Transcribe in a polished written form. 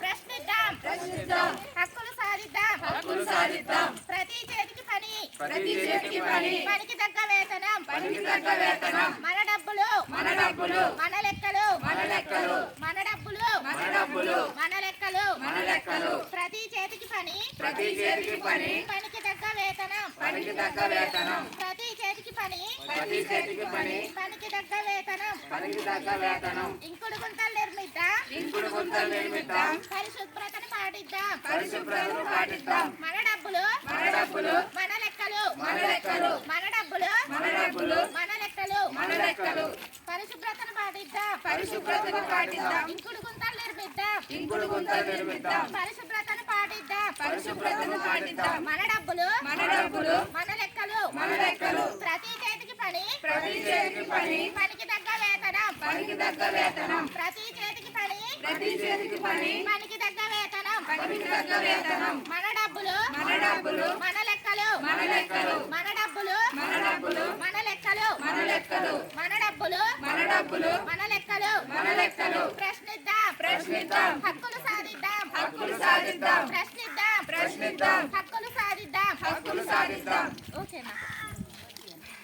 ప్రశ్నిద్దాం ప్రశ్నిద్దాం హక్కులు సాధిద్దాం ప్రతి చేతికి పని పనికి తగ్గ వేతనం మన డబ్బులు మన లెక్కలు మన డబ్బులు మన లెక్కలు ప్రతి చేతికి పని పనికి తగ్గ వేతనం ప్రతి చేతికి పని పనికి తగ్గ వేతనం ఇంకుడు గుంతలు నిర్మిద్దాం పరిశుభ్రతను పాటిద్దాం మన డబ్బులు మన లెక్కలు మన డబ్బులు మన లెక్కలు పరిశుభ్రతను పాటిద్దాం ఇంకుడు గుంతలు నిర్మిద్దాం పరిశుభ్రతను పాటిద్దాం మన డబ్బులు మన లెక్కలు ప్రతి చేతికి పని పనికి తగ్గ వేతనం ప్రతి చేతికి పని పనికి తగ్గ వేతనం మన డబ్బులు మన లెక్కలు మన డబ్బులు మన లెక్కలు మన డబ్బులు మన లెక్కలు ప్రశ్నిద్దాం హక్కులు సాధిద్దాం ప్రశ్నిద్దాం హక్కులు సాధిద్దాం ఓకేనా.